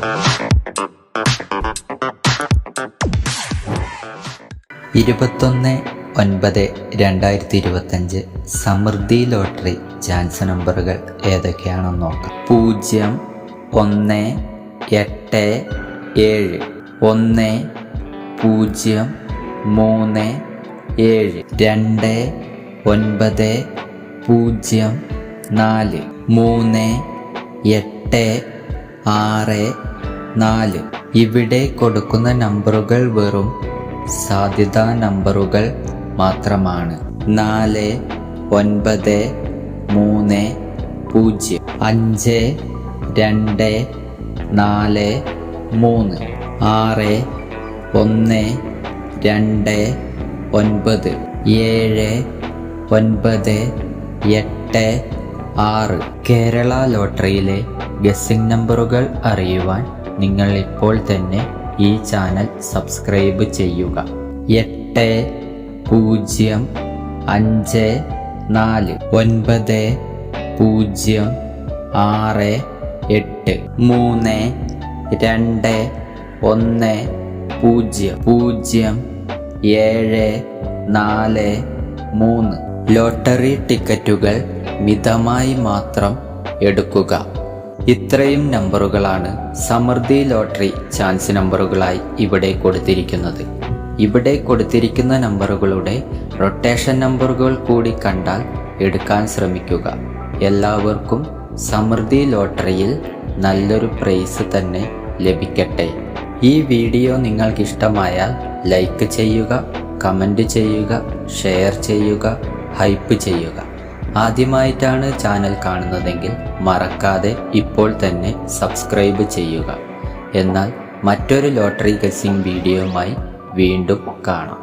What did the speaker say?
21/9/2025 സമൃദ്ധി lottery chance നമ്പറുകൾ ഏതൊക്കെയാണെന്ന് നോക്കാം. 0, 1, 8, 7, 1, 0, 3, 7, 2, 9, 0, 4, 3, 8, 6, 4. ഇവിടെ കൊടുക്കുന്ന നമ്പറുകൾ വെറും സാധ്യതാ നമ്പറുകൾ മാത്രമാണ്. 4, 9, 3, 0, 5, 2, 4, 3, 6, 1, 2, 9, 7, 9, 8, 6. കേരള ലോട്ടറിയിലെ ഗസ്സിംഗ് നമ്പറുകൾ അറിയുവാൻ നിങ്ങൾ ഇപ്പോൾ തന്നെ ഈ ചാനൽ സബ്സ്ക്രൈബ് ചെയ്യുക. 8, 0, 5, 4, 9, 0, 6, 8, 3, 2, 1, 0, 0, 7, 4, 3. ലോട്ടറി ടിക്കറ്റുകൾ മിതമായി മാത്രം എടുക്കുക. ഇത്രയും നമ്പറുകളാണ് സമൃദ്ധി ലോട്ടറി ചാൻസ് നമ്പറുകളായി ഇവിടെ കൊടുത്തിരിക്കുന്നത്. ഇവിടെ കൊടുത്തിരിക്കുന്ന നമ്പറുകളുടെ റൊട്ടേഷൻ നമ്പറുകൾ കൂടി കണ്ടാൽ എടുക്കാൻ ശ്രമിക്കുക. എല്ലാവർക്കും സമൃദ്ധി ലോട്ടറിയിൽ നല്ലൊരു പ്രൈസ് തന്നെ ലഭിക്കട്ടെ. ഈ വീഡിയോ നിങ്ങൾക്കിഷ്ടമായാൽ ലൈക്ക് ചെയ്യുക, കമൻറ്റ് ചെയ്യുക, ഷെയർ ചെയ്യുക, ഹൈപ്പ് ചെയ്യുക. ആദ്യമായിട്ടാണ് ചാനൽ കാണുന്നതെങ്കിൽ മറക്കാതെ ഇപ്പോൾ തന്നെ സബ്സ്ക്രൈബ് ചെയ്യുക. എന്നാൽ മറ്റൊരു ലോട്ടറി ഗസ്സിംഗ് വീഡിയോയുമായി വീണ്ടും കാണാം.